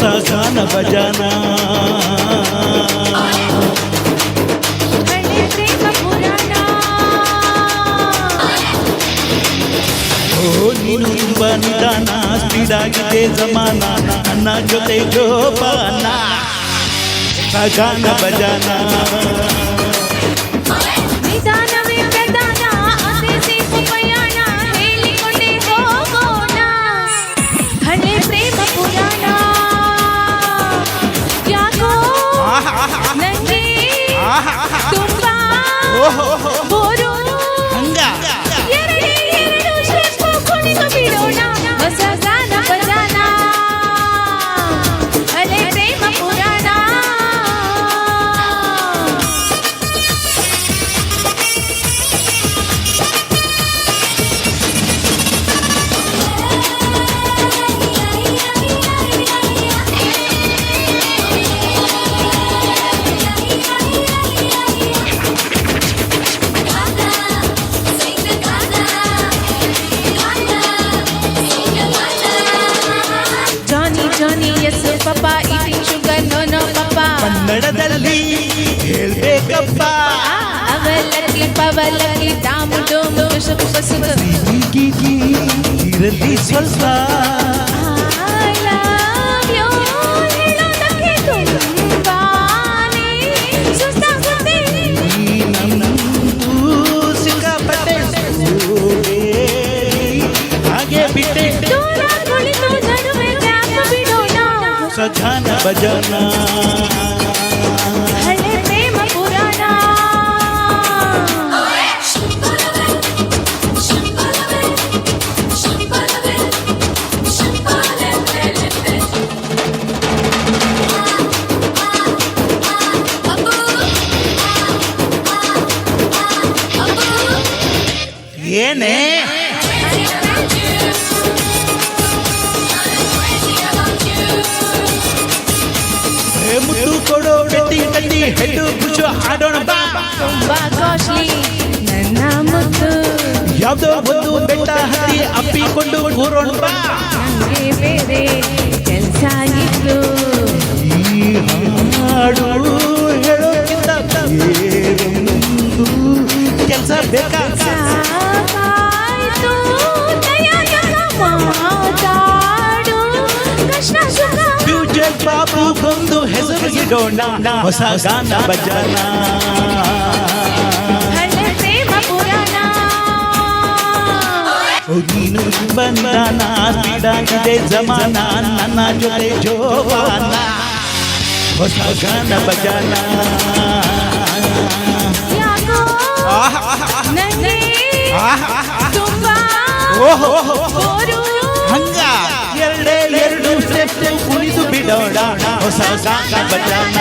ಹೊಸ ಗಾನ ಭಜನ ನೀನು ತುಂಬ ನಿಧಾನ ಸ್ಪೀಡ್ ಆಗಿದೆ ಜಮಾನ ನನ್ನ ಜೊತೆ ಜೋಪಾನ ಗಾನ ಭಜನ ನಿಧಾನವೇ ಪ್ರಧಾನ ಅದೇ ಸೇಫು ಪಯಣ ಹೇಳಿಕೊಂಡೇ ಹೋಗೋಣ ಹಳೆ ಪ್ರೇಮ ಪುರಾಣ ಯಾಕೋ ನಂಗೆ ತುಂಬಾ ಬೋರು ಎರಡು ಸ್ಟೆಪ್ ಕುಣಿದು ಬಿಡೋಣ ಹೊಸ ಗಾನ ಭಜನ ಹಳೆ ಪ್ರೇಮ ಪುರಾಣ Johnny yes papa eating sugar no papa ಕನ್ನಡದಲ್ಲಿ ಹೇಳ್ಬೇಕಪ್ಪ ಅವಲಕ್ಕಿ ಪವಲಕ್ಕಿ ದಾಮು ಡೋಮು ಸುಖ ಇರಲಿ ಸ್ವಲ್ಪ I love you ಹೇಳೋದಕ್ಕೆ ತುಂಬಾನೇ ಸುಸ್ತಾಗುತ್ತೆ ಈ ನನ್ನಂತೂ ಸಿಕ್ಕಾಪಟ್ಟೆ ಹಾಗೆ ಬಿಟ್ಟೆ ದೂರ ಕುಳಿತು ನಡುವೆ ಗ್ಯಾಪ್ ಬಿಡೋಣ ಹೊಸ ಗಾನ ಭಜನ ಹಳೆ ಪ್ರೇಮ ಪುರಾಣ ಏನೇ ಮುತ್ತು ಕೊಡೋ ಬೆಟ್ಟಿ ಕಟ್ಟಿ ಹೆಡ್ಡು ಬುಚ್ಚು ಆಡೋಣ ಬಾ ತುಂಬಾ ಕಾಸ್ಟ್ಲಿ ನನ್ನ ಮುತ್ತು ಯಾವ್ದೋ ಒಂದು ಬೆಟ್ಟ ಹತ್ತಿ ಅಪ್ಪಿಕೊಂಡು ಕೂರೋಣ ಬಾ ನಂಗೆ ಬೇರೆ ಕೆಲ್ಸ ಇತ್ತು ಈ ಹಾಡು ಹೇಳೋಕ್ಕಿಂತ ಬೇರೊಂದು ಕೆಲಸ ಬೇಕಾ ಸಾಕಾಯ್ತು ದಯಾಗ ಮಾತಾಡು ಕೃಷ್ಣ ಸುಖ ಫ್ಯೂಚರ್ ಬಾಬುಗೊಂದು ಹೆಸರು ಇಡೋಣ ಹೊಸ ಗಾನ ಭಜನ ಹಳೆ ಪ್ರೇಮ ಪುರಾಣ ನೀನು ಬಂಧನ ಸ್ಪೀಡಾಗಿದೆ ಜಮಾನ ನನ್ನ ಜೊತೆ ಜೋಪಾನ ಹೊಸ ಗಾನ ಭಜನ ಯಾಕೋ ನಂಗೆ ತುಂಬಾ ಬೋರು ಹಂಗ ಎರಡು ಸ್ಟೆಪ್ ಕುಣಿದು ಬಿಡೋಣ ಹೊಸ ಗಾನ ಭಜನ